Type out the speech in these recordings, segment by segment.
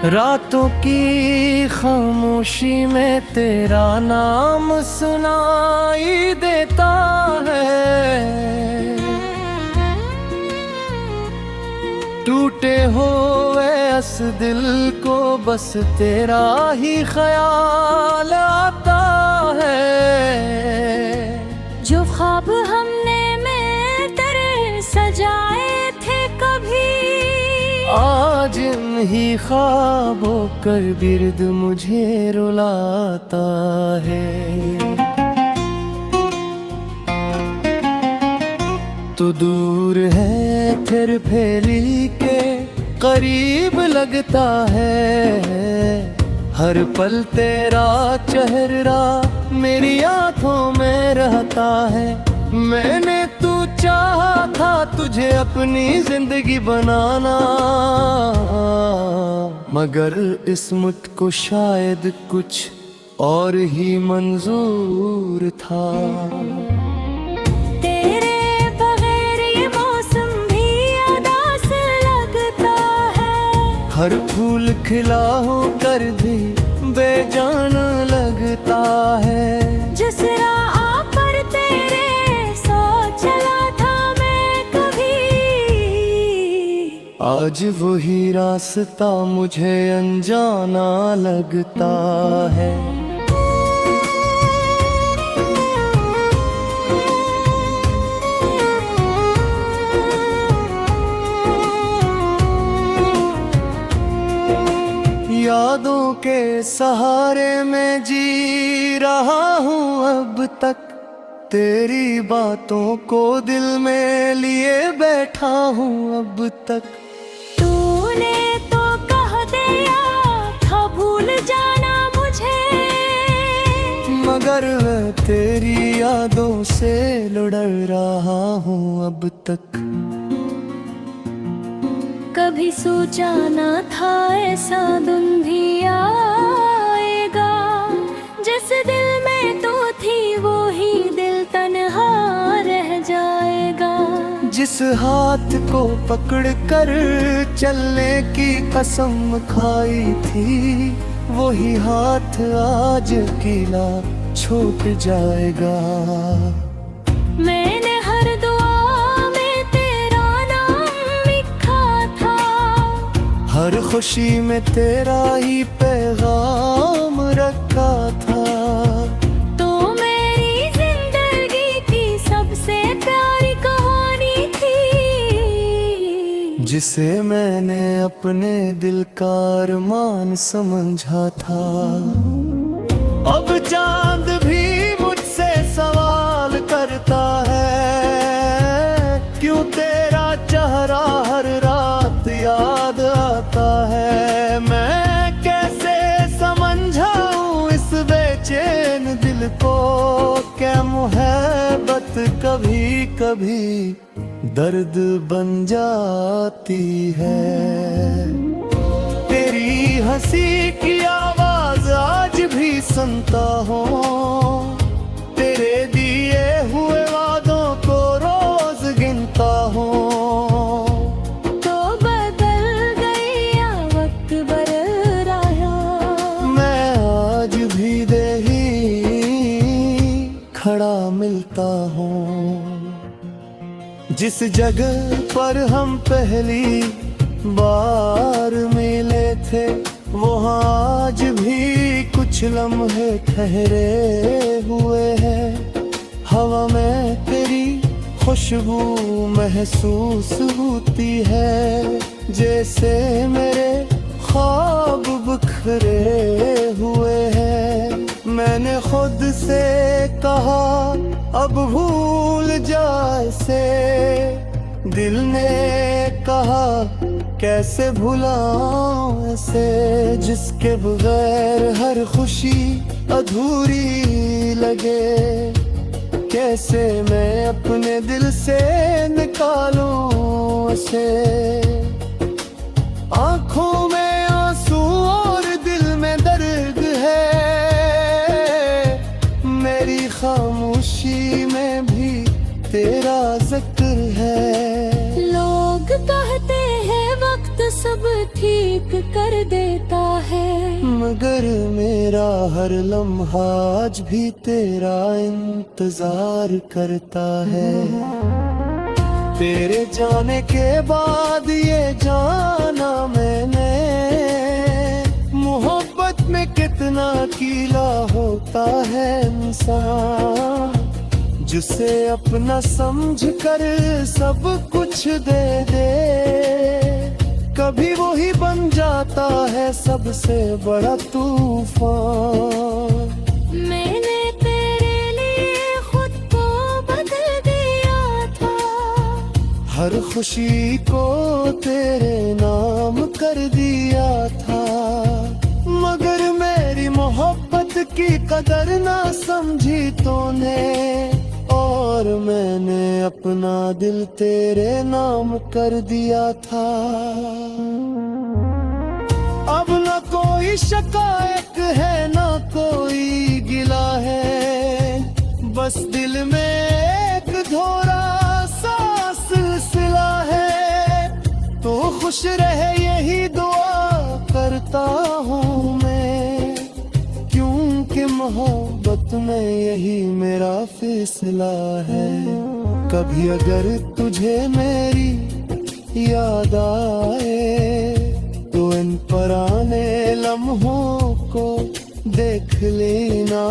रातों की खामोशी में तेरा नाम सुनाई देता है। टूटे हुए इस दिल को बस तेरा ही ख्याल आता है। जो ख्वाब हमने तेरे सजाए थे कभी, आज इन्हीं ख्वाबों कर बिर्द मुझे रुलाता है। तो दूर है फिर फेरी के करीब लगता है। हर पल तेरा चेहरा मेरी आंखों में रहता है। मैंने तू चाहा था तुझे अपनी जिंदगी बनाना, मगर इस मुझको शायद कुछ और ही मंजूर था। तेरे बगैर ये मौसम भी उदास लगता है। हर फूल खिला हो कर भी बेजान लगता है। जिस राह पर तेरे सो चला था मैं कभी, आज वही रास्ता मुझे अनजाना लगता है। यादों के सहारे में जी रहा हूँ अब तक। तेरी बातों को दिल में लिए बैठा हूँ अब तक। तूने तो कह दिया था भूल जाना मुझे, मगर मैं तेरी यादों से लड़ रहा हूँ अब तक। कभी सोचा ना था ऐसा दिन भी आएगा। जिस दिल में तो थी वो ही दिल तन्हा रह जाएगा। जिस हाथ को पकड़ कर चलने की कसम खाई थी, वही हाथ आज अकेला छूट जाएगा। मैंने हर दुआ में तेरा नाम लिखा था। हर खुशी में तेरा ही पैगाम रखा था। तो मेरी जिंदगी की सबसे प्यारी कहानी थी, जिसे मैंने अपने दिल का अरमान समझा था। अब चांद भी मुझसे सवाल करता है, क्यों तेरा चेहरा हर रात याद आता है। मैं कैसे समझाऊं इस बेचैन दिल को, क्या मोहब्बत कभी कभी दर्द बन जाती है। तेरी हंसी की आवाज आज भी सुनता हूँ। तेरे दिए हुए वादों को रोज गिनता हूँ। तो बदल गया वक्त बदल रहा, मैं आज भी देही खड़ा मिलता हूँ। जिस जगह पर हम पहली बार मिले थे, वहाँ आज भी कुछ लम्हे ठहरे हुए हैं। हवा में तेरी खुशबू महसूस होती है, जैसे मेरे ख्वाब बिखरे हुए हैं। मैंने खुद से कहा अब भूल जा इसे, दिल ने कहा कैसे भुलाऊं इसे। जिसके बगैर हर खुशी अधूरी लगे, कैसे मैं अपने दिल से निकालूं इसे। आँखों में आंसू और दिल में दर्द है, मेरी खामोशी में भी तेरा जिक्र है। लोग कहते हैं वक्त सब सब ठीक कर देता है। मगर मेरा हर लम्हा आज भी तेरा इंतजार करता है। तेरे जाने के बाद ये जाना मैंने, मोहब्बत में कितना कीला होता है इंसान, जिसे अपना समझ कर सब कुछ दे दे, कभी वही बन जाता है सबसे बड़ा तूफान। मैंने तेरे लिए खुद को बदल दिया था, हर खुशी को तेरे नाम कर दिया था, मगर मेरी मोहब्बत की कदर ना समझी तूने, और मैंने अपना दिल तेरे नाम कर दिया था। अब न कोई शिकायत है ना कोई गिला है, बस दिल में एक धोरा सा सिलसिला है। तो खुश रहे यही दुआ करता हूँ मैं, क्योंकि मोहब्बत में यही मेरा फैसला है। कभी अगर तुझे मेरी याद आए तो इन पुराने लम्हों को देख लेना,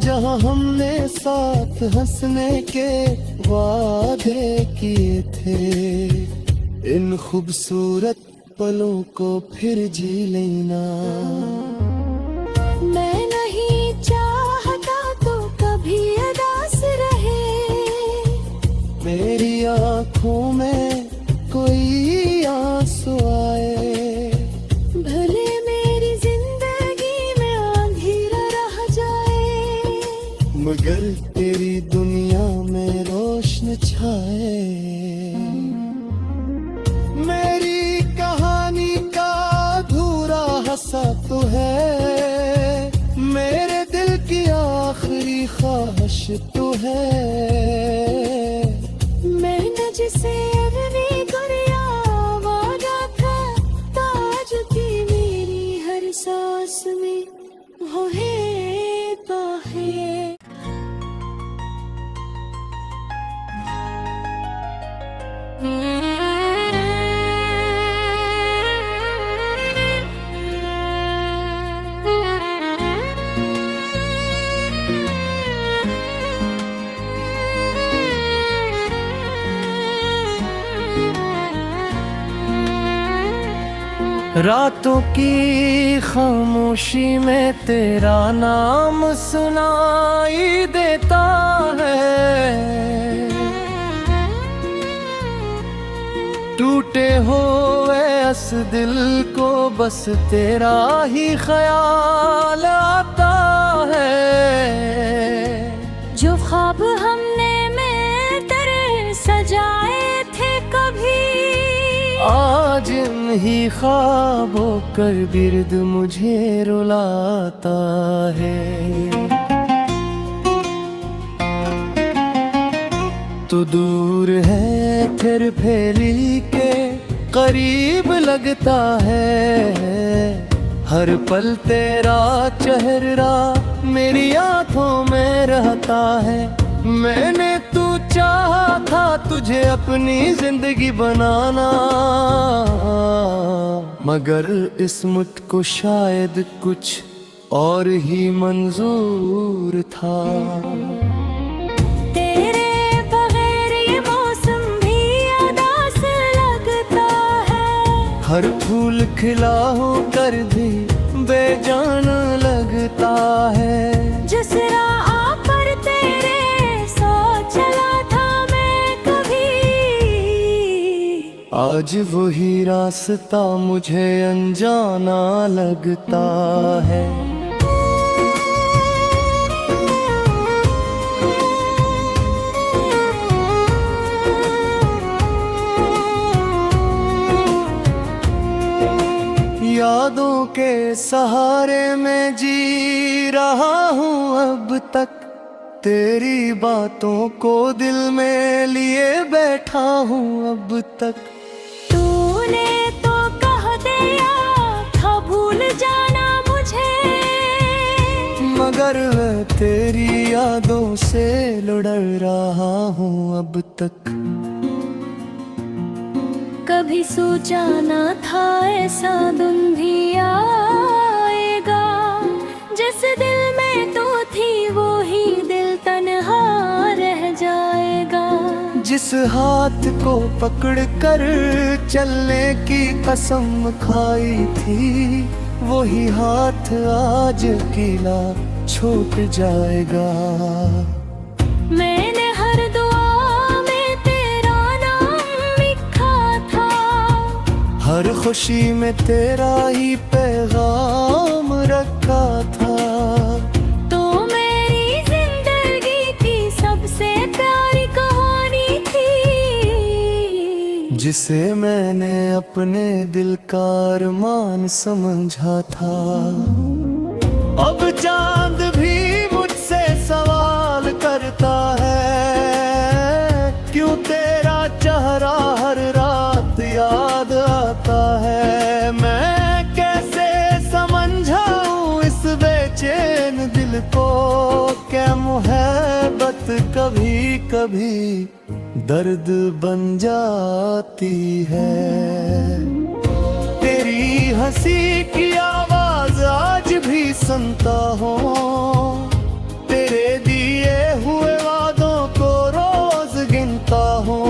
जहां हमने साथ हंसने के वादे किए थे। इन खूबसूरत पलों को फिर जी लेना। मैं नहीं चाहता तो कभी उदास रहे, मेरी आँखों में कोई आंसू आए, भले मेरी जिंदगी में अंधेरा रह जाए, मगर तेरी दुनिया में रोशन छाए। मेरी कहानी का अधूरा हिस्सा तो है, मेरे दिल की आखिरी ख्वाहिश तो है। मैंने जिसे अपनी दुनिया वादा था, ताज की मेरी हर सांस में वो है तो है। रातों की खामोशी में तेरा नाम सुनाई देता है, टूटे हुए इस दिल को बस तेरा ही ख्याल आता है। जो ख्वाब हमने मिलकर सजाए थे कभी, आज इन्हीं ख्वाबों कर बिर्द मुझे रुलाता है। तो दूर है फिर फैली के करीब लगता है, हर पल तेरा चेहरा मेरी आंखों में रहता है। मैंने तू चाहा था तुझे अपनी जिंदगी बनाना, मगर इस मुझको शायद कुछ और ही मंजूर था। तेरे बगैर ये मौसम भी उदास लगता है, हर फूल खिला हो कर भी बेजान लगता है। जिस राह पर तेरे सो चला था मैं कभी, आज वही रास्ता मुझे अनजाना लगता है। यादों के सहारे में जी रहा हूँ अब तक, तेरी बातों को दिल में लिए बैठा हूँ अब तक। तू भूले तो कह दे या था भूल जाना मुझे। मगर मैं तेरी यादों से लुढ़ रहा हूँ अब तक। कभी सोचा ना था ऐसा दिन भी आएगा, जिस दिल में तो थी वो ही दिल तन्हा रह जाएगा। जिस हाथ को पकड़ कर चलने की कसम खाई थी, वही हाथ आज अकेला छूट जाएगा। मैंने हर दुआ में तेरा नाम लिखा था, हर खुशी में तेरा ही पैगाम रखा था। तो मेरी जिंदगी की सबसे प्यारी कहानी थी, जिसे मैंने अपने दिल का अरमान समझा था। अब चांद भी मुझसे सवाल करता है, क्यों तेरा चेहरा हर रात याद आता है। मैं कैसे समझाऊं इस बेचैन दिल को, क्या मोहब्बत कभी कभी दर्द बन जाती है। तेरी हंसी की आवाज आज भी सुनता हूँ, तेरे दिए हुए वादों को रोज गिनता हूँ।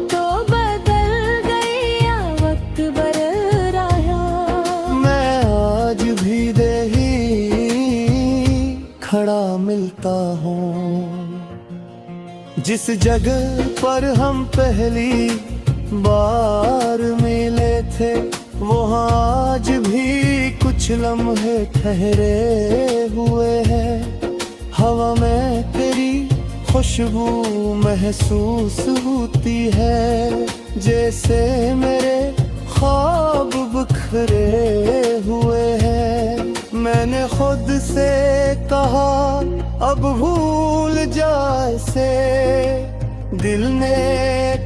तो बदल गया वक्त बदल रहा, मैं आज भी देही खड़ा मिलता हूँ। जिस जगह पर हम पहली बार मिले थे, वहाँ आज भी कुछ लम्हे ठहरे हुए हैं। हवा में तेरी खुशबू महसूस होती है, जैसे मेरे ख्वाब बिखरे हुए हैं। मैंने खुद से कहा अब भूल जा इसे, दिल ने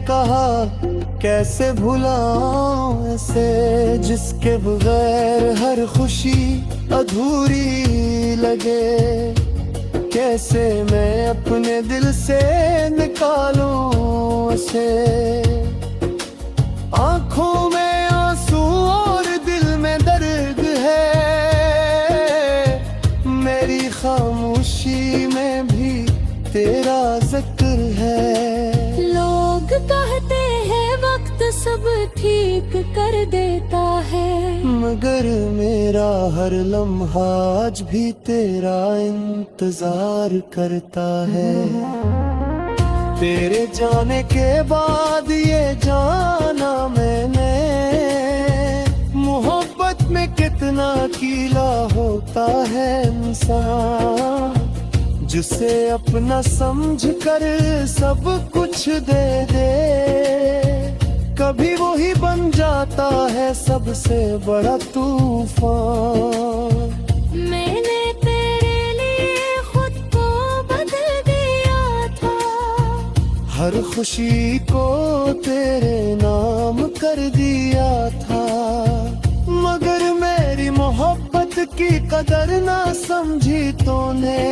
कहा कैसे भुलाऊं इसे। जिसके बगैर हर खुशी अधूरी लगे, कैसे मैं अपने दिल से निकालूं इसे। आँखों में आंसू और दिल में दर्द है, मेरी खामोशी में भी तेरा जिक्र है। लोग कहते हैं वक्त सब ठीक कर देता है, मगर मेरा हर लम्हा आज भी तेरा इंतजार करता है। तेरे जाने के बाद ये जाना मैंने, मोहब्बत में कितना कीला होता है इंसान, जिसे अपना समझ कर सब कुछ दे दे, कभी वो ही बन जाता है सबसे बड़ा तूफान। मैंने तेरे लिए खुद को बदल दिया था, हर खुशी को तेरे नाम कर दिया था। मगर मेरी मोहब्बत की कदर ना समझी तूने,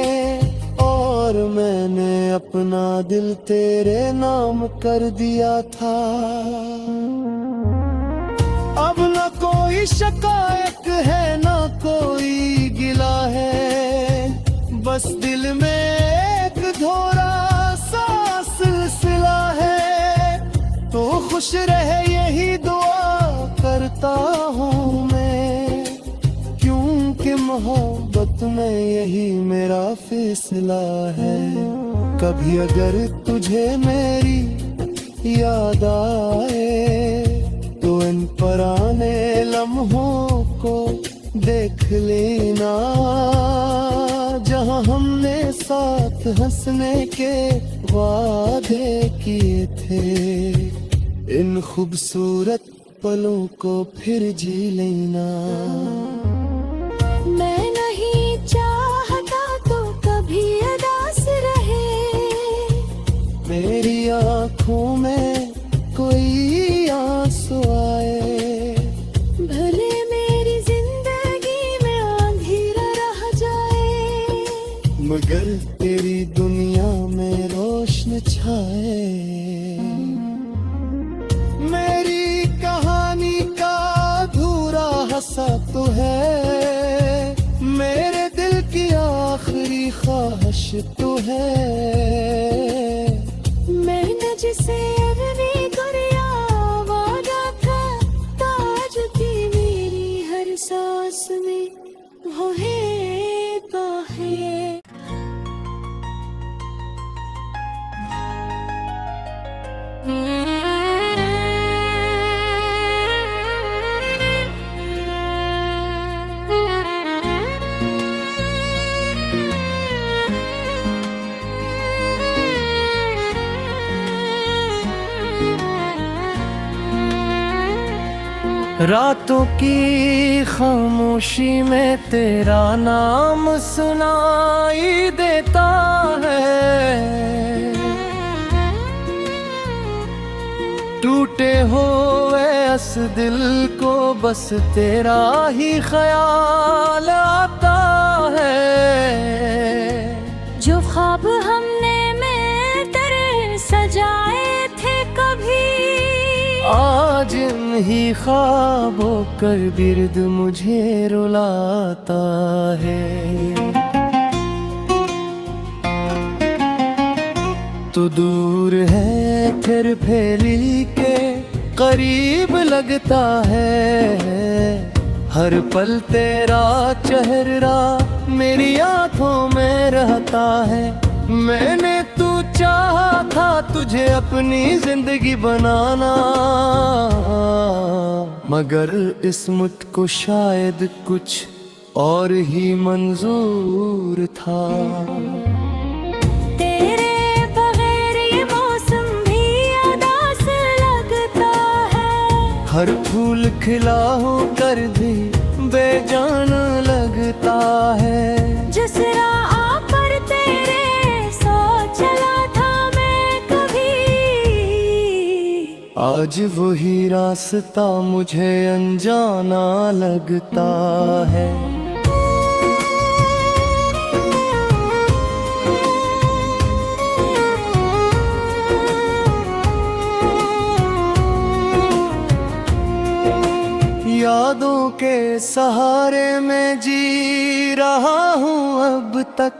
और मैंने अपना दिल तेरे नाम कर दिया था। अब न कोई शिकायत है न कोई गिला है, बस दिल में एक धोरा सा सिलसिला है। तो खुश रहे यही दुआ करता हूँ मैं, क्योंकि मोहब्बत में यही मेरा फैसला है। कभी अगर तुझे मेरी याद आए, तो इन पुराने लम्हों को देख लेना, जहां हमने साथ हंसने के वादे किए थे। इन खूबसूरत पलों को फिर जी लेना। मैं नहीं चाहता तो कभी उदास रहे, मेरी आँखों में कोई आंसू मगर तेरी दुनिया में रोशन छाए। मेरी कहानी का अधूरा हिस्सा तू है, मेरे दिल की आखिरी ख्वाहिश तू है। मैंने जिसे अपनी गुड़िया वादा था, ताज की मेरी हर सांस में वो है तो है। रातों की खामोशी में तेरा नाम सुनाई देता है। टूटे हुए इस दिल को बस तेरा ही ख्याल आता है। जो ख्वाब हमने में तेरे सजाए थे कभी, आज इन्हीं ख्वाबों कर बिर्द मुझे रुलाता है। तो दूर है फिर फैली के करीब लगता है। हर पल तेरा चेहरा मेरी आंखों में रहता है। मैंने तू चाहा था तुझे अपनी जिंदगी बनाना, मगर किस्मत को शायद कुछ और ही मंजूर था। तेरे बगैर ये मौसम भी उदास लगता है। हर फूल खिला होकर भी बेजान लगता है। जिस राह पर तेरे सो चला था मैं कभी, आज वही रास्ता मुझे अनजाना लगता है। यादों के सहारे में जी रहा हूँ अब तक।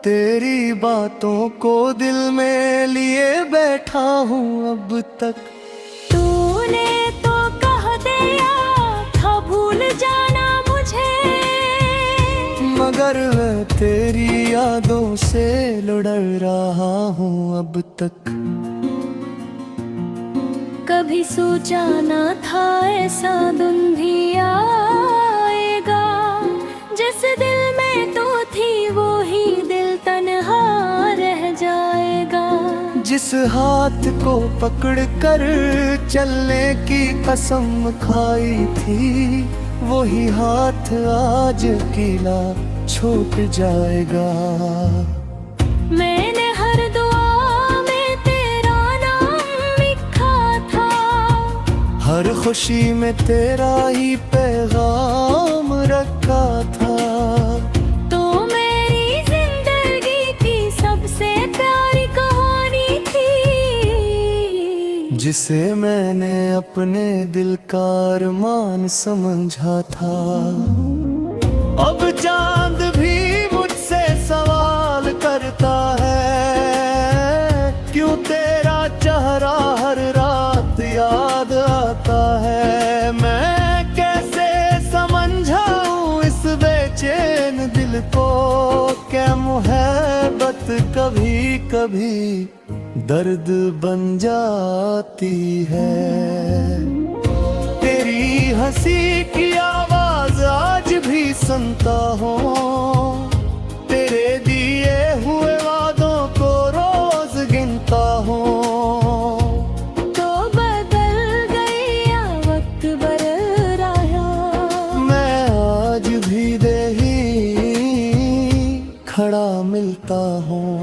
तेरी बातों को दिल में लिए बैठा हूँ अब तक। तूने तो कह दिया था भूल जाना मुझे, मगर मैं तेरी यादों से लड़ रहा हूँ अब तक। कभी सोचा ना था ऐसा दिन भी आएगा। जिस दिल में तू थी वो ही दिल तन्हा रह जाएगा। जिस हाथ को पकड़ कर चलने की कसम खाई थी, वही हाथ आज अकेला छूट जाएगा। मैंने हर दुआ में तेरा नाम लिखा था, हर खुशी में तेरा ही पैगाम रखा था। तो मेरी जिंदगी की सबसे प्यारी कहानी थी, जिसे मैंने अपने दिल का अरमान समझा था। अब चांद भी मुझसे सवाल करता है, क्यों तेरा चेहरा हर रात याद आता है। मैं कैसे समझाऊं इस बेचैन दिल को, क्या मोहब्बत कभी कभी दर्द बन जाती है। तेरी हंसी की आवाज आज भी सुनता हूँ, तेरे दिए हुए वादों को रोज गिनता हूँ। तो बदल गया वक्त बदल रहा, मैं आज भी देही खड़ा मिलता हूँ।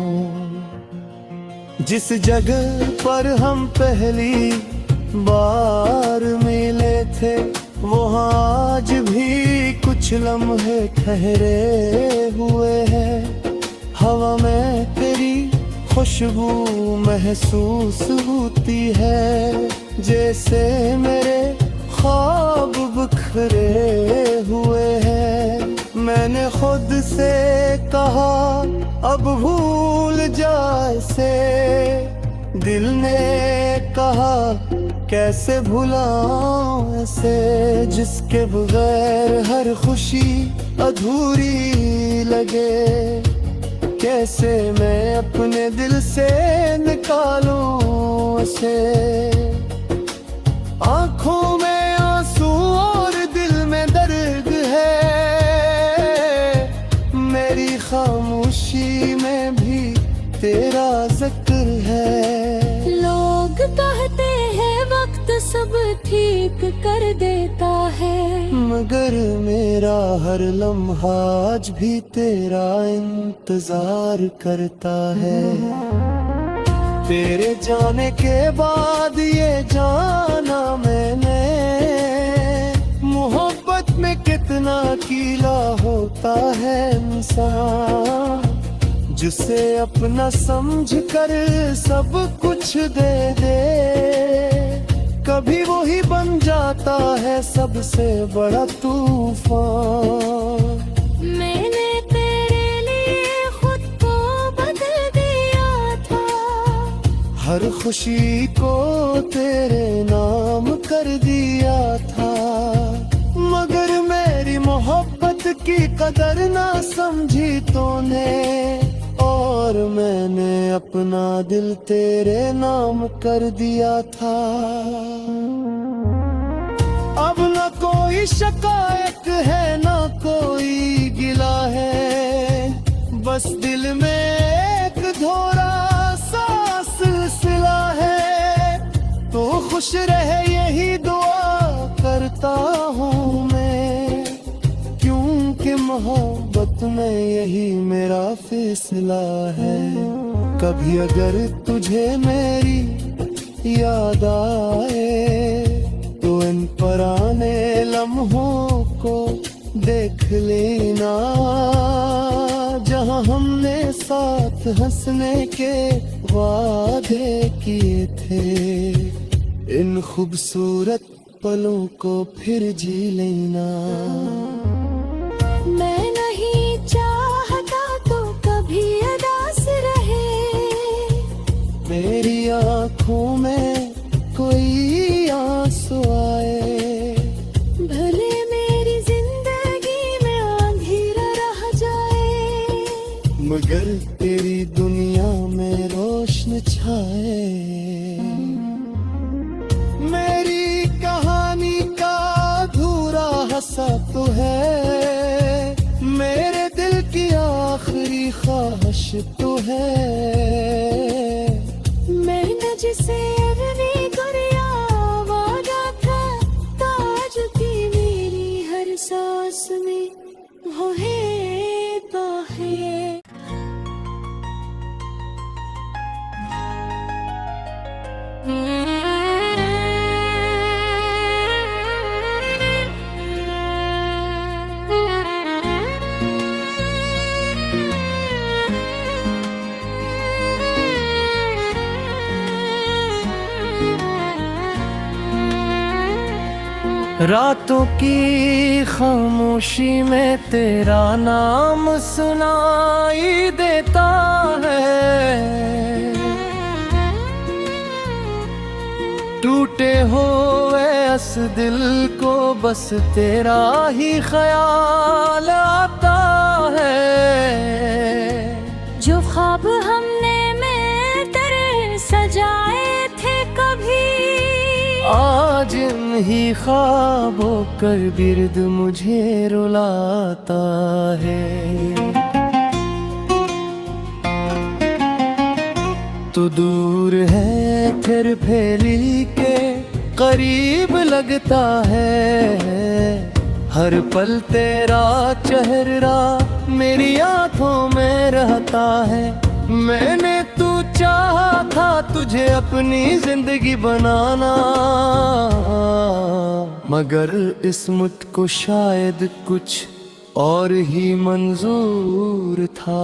जिस जगह पर हम पहली बार मिले थे, वहाँ आज भी कुछ लम्हे ठहरे हुए हैं। हवा में तेरी खुशबू महसूस होती है, जैसे मेरे ख्वाब बिखरे हुए हैं। मैंने खुद से कहा अब भूल जा इसे, दिल ने कहा कैसे भुलाऊं ऐसे, जिसके बगैर हर खुशी अधूरी लगे। कैसे मैं अपने दिल से निकालूं इसे, आंखों में आंसू और दिल में दर्द है, मेरी खामोशी में भी तेरा जिक्र है। लोग कहते हैं वक्त सब ठीक कर देता है, मगर मेरा हर लम्हा आज भी तेरा इंतजार करता है। तेरे जाने के बाद ये जाना मैंने, मोहब्बत में कितना कीला होता है इंसान, जिसे अपना समझ कर सब कुछ दे दे, कभी वो ही बन जाता है सबसे बड़ा तूफान। मैंने तेरे लिए खुद को बदल दिया था, हर खुशी को तेरे नाम कर दिया था, मगर मेरी मोहब्बत की कदर ना समझी तूने, और मैंने अपना दिल तेरे नाम कर दिया था। अब न कोई शिकायत है न कोई गिला है, बस दिल में एक धोरा सा सिलसिला है। तो खुश रहे यही दुआ करता हूँ मैं, क्योंकि मोहब्बत में यही मेरा फैसला है। कभी अगर तुझे मेरी याद आए तो इन पुराने लम्हों को देख लेना, जहां हमने साथ हंसने के वादे किए थे। इन खूबसूरत पलों को फिर जी लेना। मैं नहीं चाहता तो कभी उदास रहे, मेरी आँखों में कोई आंसू आए, भले मेरी जिंदगी में अंधेरा रह जाए, मगर तेरी दुनिया में रोशन छाए। मेरी कहानी का अधूरा हिस्सा तो है, मेरे दिल की आखिरी ख्वाहिश तो है। मैंने जिसे अपनी गुड़िया वादा था, ताज की मेरी हर सांस में वो है तो है। रातों की खामोशी में तेरा नाम सुनाई देता है, टूटे हुए इस दिल को बस तेरा ही ख्याल आता है। जो ख्वाब हमने में तेरे सजाए थे कभी, आज इन्हीं ख्वाबों कर बिर्द मुझे रुलाता है। तो दूर है फिर फैली के करीब लगता है, हर पल तेरा चेहरा मेरी आंखों में रहता है। मैंने तू चाहा था तुझे अपनी जिंदगी बनाना, मगर इस्मत को शायद कुछ और ही मंजूर था।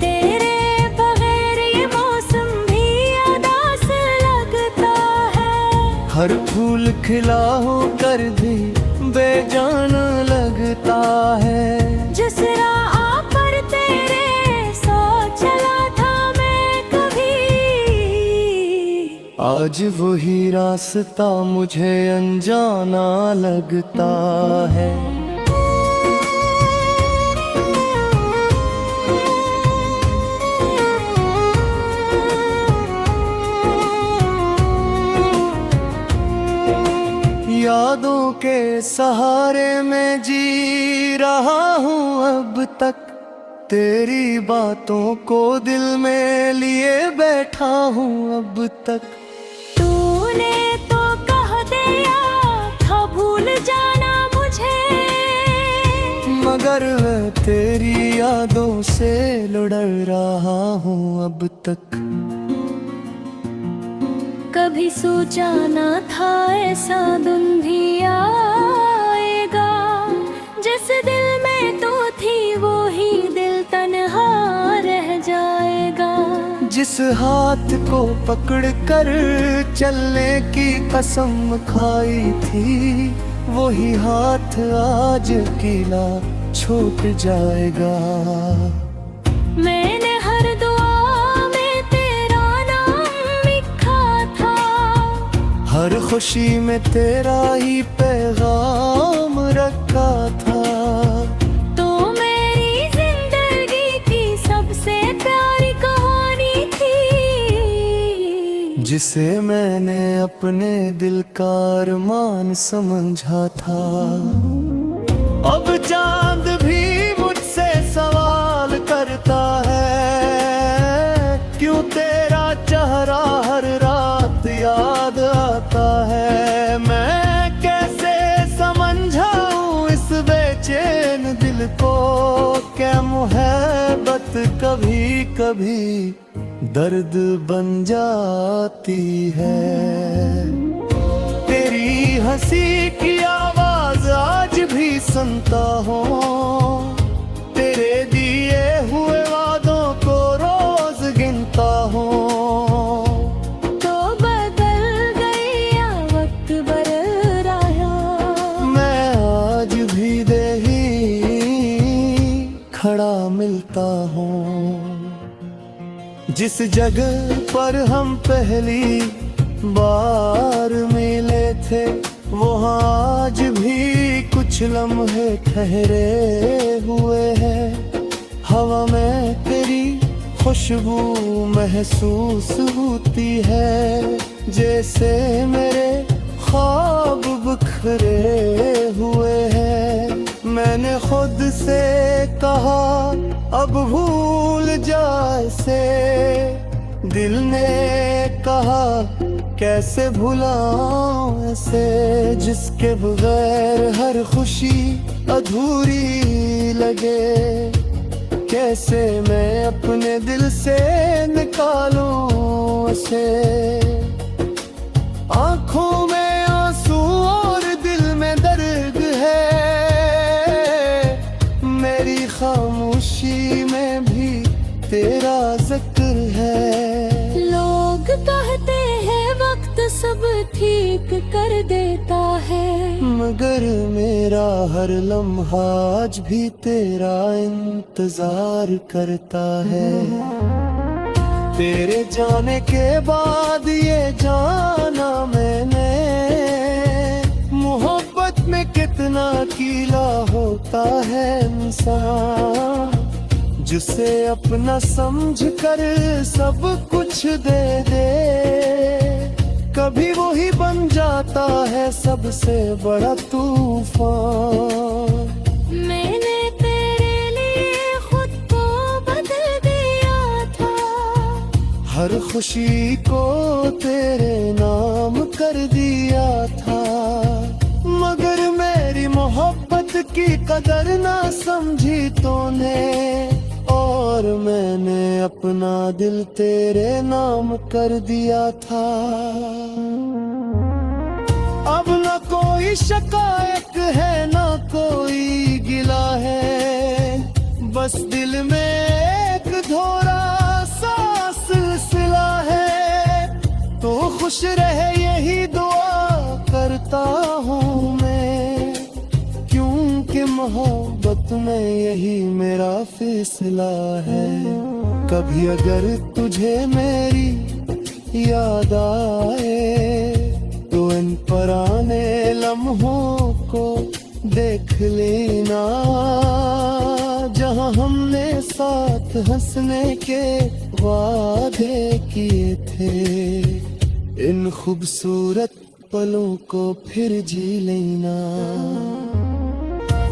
तेरे बगैर ये मौसम भी उदास लगता है। हर फूल खिला होकर भी बेजान लगता है। जिस राह पर तेरे साथ चला था मैं कभी, आज वही रास्ता मुझे अनजाना लगता है। यादों के सहारे में जी रहा हूँ अब तक। तेरी बातों को दिल में लिए बैठा हूँ अब तक। तूने तो कह दिया था भूल जाना मुझे, मगर मैं तेरी यादों से लड़ रहा हूँ अब तक। कभी सोचा ना था ऐसा दिन भी आएगा। जिस दिल में तू थी वो ही दिल तन्हा रह जाएगा। जिस हाथ को पकड़ कर चलने की कसम खाई थी, वही हाथ आज अकेला छूट जाएगा। मैंने हर दुआ में तेरा नाम लिखा था। हर खुशी में तेरा ही पैगाम रखा था। तो मेरी जिंदगी की सबसे प्यारी कहानी थी, जिसे मैंने अपने दिल का अरमान समझा था। अब चांद भी मुझसे सवाल करता है, क्यों तेरा चेहरा हर रात याद आता है। मैं कैसे समझाऊं इस बेचैन दिल को, क्या मोहब्बत कभी कभी दर्द बन जाती है। तेरी हंसी की आवाज आज भी सुनता हूँ। तेरे दिए हुए वादों को रोज गिनता हूँ। तो बदल गया वक्त बदल रहा, मैं आज भी देही खड़ा मिलता हूँ। जिस जगह पर हम पहली बार मिले थे, वहाँ आज भी कुछ लम्हे ठहरे हुए हैं। हवा में तेरी खुशबू महसूस होती है, जैसे मेरे ख्वाब बिखरे हुए हैं। मैंने खुद से कहा अब भूल जा इसे, दिल ने कहा कैसे भुलाऊं ऐसे, जिसके बगैर हर खुशी अधूरी लगे। कैसे मैं अपने दिल से निकालूं इसे। आंखों में आंसू और दिल में दर्द है, मेरी खामोशी में भी तेरा जिक्र है। लोग कहते हैं वक्त सब ठीक कर देता है, मगर मेरा हर लम्हा आज भी तेरा इंतजार करता है। तेरे जाने के बाद ये जाना मैंने, मोहब्बत में कितना कीला होता है इंसान, जिसे अपना समझ कर सब कुछ दे दे। कभी वो ही बन जाता है सबसे बड़ा तूफान। मैंने तेरे लिए खुद को बदल दिया था, हर खुशी को तेरे नाम कर दिया था। मगर मेरी मोहब्बत की कदर ना समझी तूने, और मैंने अपना दिल तेरे नाम कर दिया था। अब न कोई शिकायत है न कोई मिला है, बस दिल में एक धोरा सा सिलसिला है। तो खुश रहे यही दुआ करता हूँ मैं, क्योंकि मोहब्बत में यही मेरा फैसला है। कभी अगर तुझे मेरी याद आए तो इन पुराने लम्हों को देख लेना, जहां हमने साथ हंसने के वादे किए थे। इन खूबसूरत पलों को फिर जी लेना।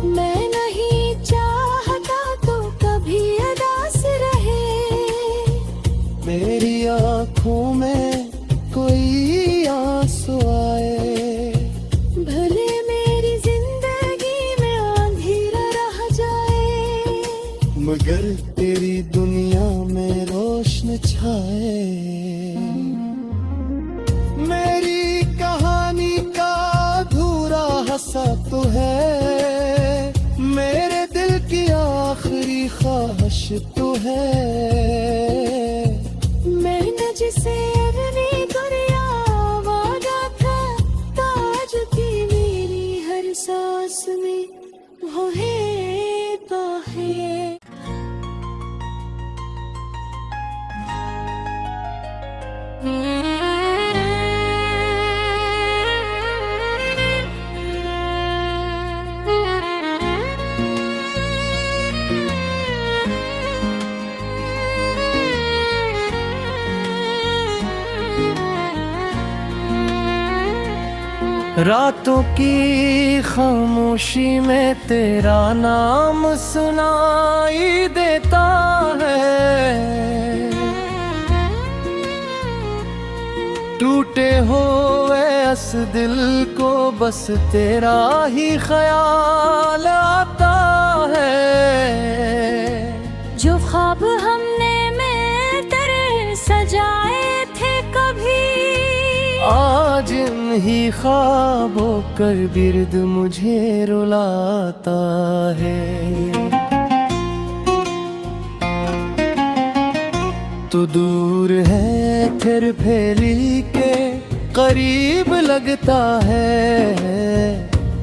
मैं नहीं चाहता तो कभी उदास रहे, मेरी आँखों में कोई आंसू आए, भले मेरी जिंदगी में अंधेरा रह जाए, मगर तेरी दुनिया में रोशन छाए। मेरी कहानी का अधूरा हिस्सा तो है, मेरे दिल की आखिरी ख्वाहिश तो है। मैंने जिसे अपनी दुनिया वादा था, ताज की मेरी हर सांस में वो है तो है। रातों की खामोशी में तेरा नाम सुनाई देता है, टूटे हुए इस दिल को बस तेरा ही ख्याल आता है। जो ख्वाब हमने मिलकर सजाए थे कभी, आज इन्हीं ख्वाबों कर बिर्द मुझे रुलाता है। तो दूर है फिर फैली के करीब लगता है,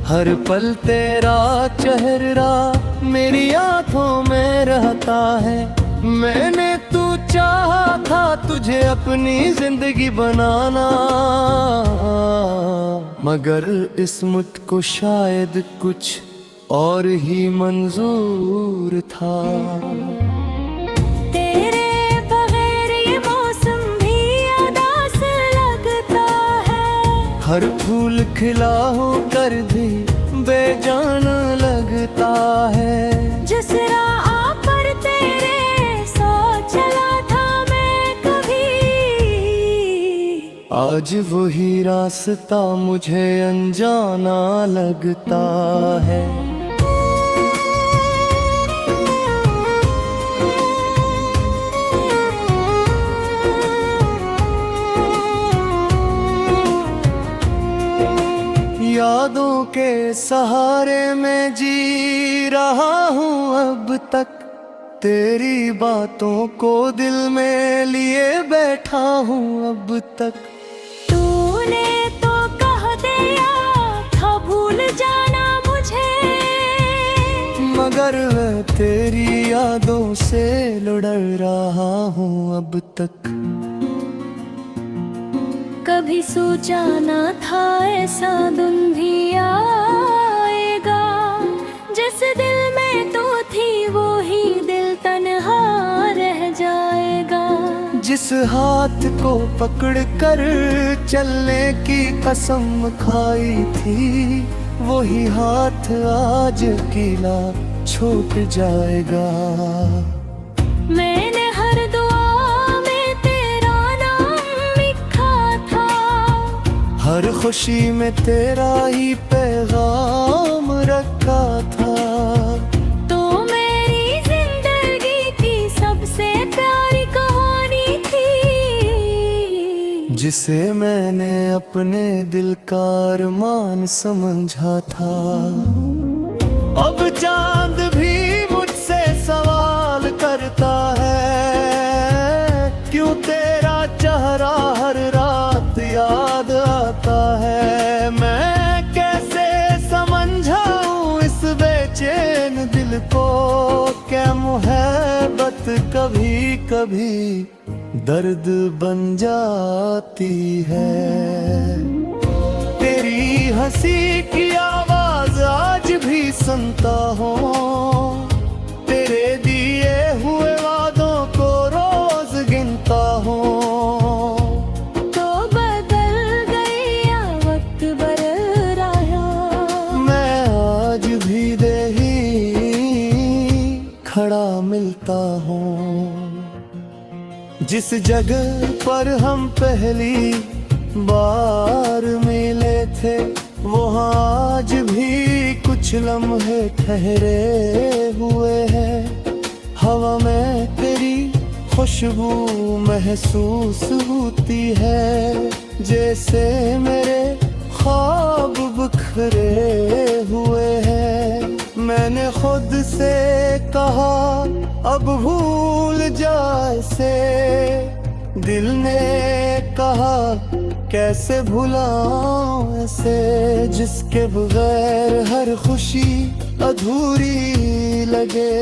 हर पल तेरा चेहरा मेरी आंखों में रहता है। मैंने तू चाहा था तुझे अपनी जिंदगी बनाना, मगर इस मुझको शायद कुछ और ही मंजूर था। तेरे बगैर ये मौसम भी उदास लगता है, हर फूल खिला हो कर भी बेजान लगता है। जिस राह पर तेरे साथ चला था मैं कभी, आज वही रास्ता मुझे अनजाना लगता है। यादों के सहारे में जी रहा हूँ अब तक, तेरी बातों को दिल में लिए बैठा हूँ अब तक। तूने तो कह दिया था भूल जाना मुझे, मगर मैं तेरी यादों से लड़ रहा हूँ अब तक। कभी सोचा न था ऐसा दिन भी आएगा, जिस दिल में तो थी वो ही दिल तन्हा रह जाएगा। जिस हाथ को पकड़ कर चलने की कसम खाई थी, वही हाथ आज अकेला छूट जाएगा। मैंने हर दुआ में तेरा नाम लिखा था, हर खुशी में तेरा ही पैगाम रखा था। तो मेरी जिंदगी की सबसे प्यारी कहानी थी, जिसे मैंने अपने दिल का अरमान समझा था। अब जान कभी कभी दर्द बन जाती है। तेरी हंसी की आवाज आज भी सुनता हूँ, तेरे दिए हुए वादों को रोज गिनता हूँ। तो बदल गई या वक्त बदल रहा, मैं आज भी देही खड़ा मिलता हूँ। जिस जगह पर हम पहली बार मिले थे, वहाँ आज भी कुछ लम्हे ठहरे हुए हैं। हवा में तेरी खुशबू महसूस होती है, जैसे मेरे ख्वाब बिखरे हुए हैं। मैंने खुद से कहा अब भूल जा इसे, दिल ने कहा कैसे भुलाऊं इसे, जिसके बगैर हर खुशी अधूरी लगे।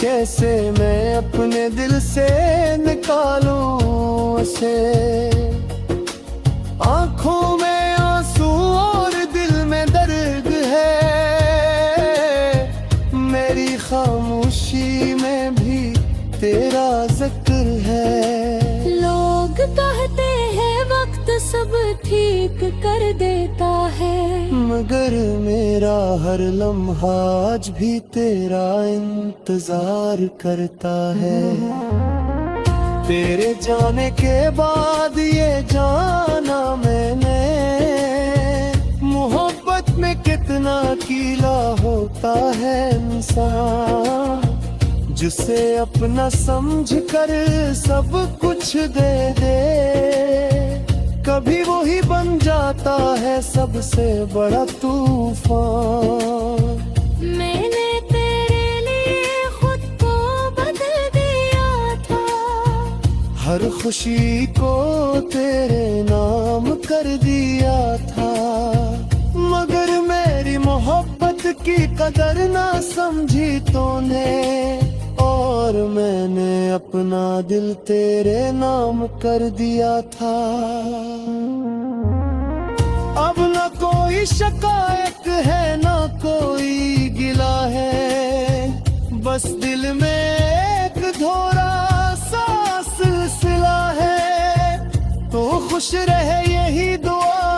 कैसे मैं अपने दिल से निकालूं इसे। आंखों में आंसू और दिल में दर्द है, मेरी खामोशी में भी तेरा जिक्र है। लोग कहते हैं वक्त सब ठीक कर देता है, मगर मेरा हर लम्हा आज भी तेरा इंतजार करता है। तेरे जाने के बाद ये जाना मैंने, मोहब्बत में कितना कीला होता है इंसान, जिसे अपना समझ कर सब कुछ दे दे। कभी वही बन जाता है सबसे बड़ा तूफान। मैंने तेरे लिए खुद को बदल दिया था, हर खुशी को तेरे नाम कर दिया था, मगर मेरी मोहब्बत की कदर ना समझी तूने, और मैंने अपना दिल तेरे नाम कर दिया था। अब न कोई शिकायत है न कोई गिला है, बस दिल में एक धोरा सा सिलसिला है। तो खुश रहे यही दुआ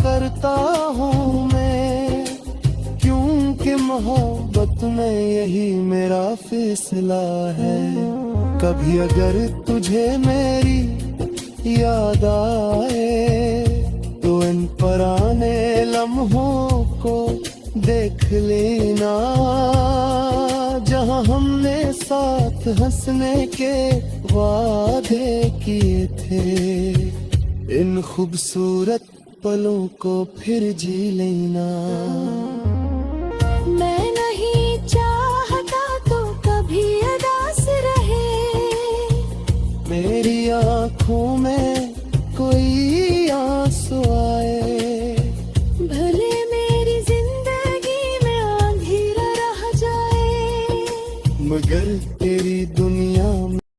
करता हूँ मैं, क्योंकि मोहब्बत में यही मेरा फैसला है। कभी अगर तुझे मेरी याद आए, तो इन पुराने लम्हों को देख लेना, जहाँ हमने साथ हंसने के वादे किए थे। इन खूबसूरत पलों को फिर जी लेना। मैं नहीं चाहता तो कभी उदास रहे, मेरी आँखों में कोई आंसू आए, भले मेरी जिंदगी में अंधेरा रह जाए, मगर तेरी दुनिया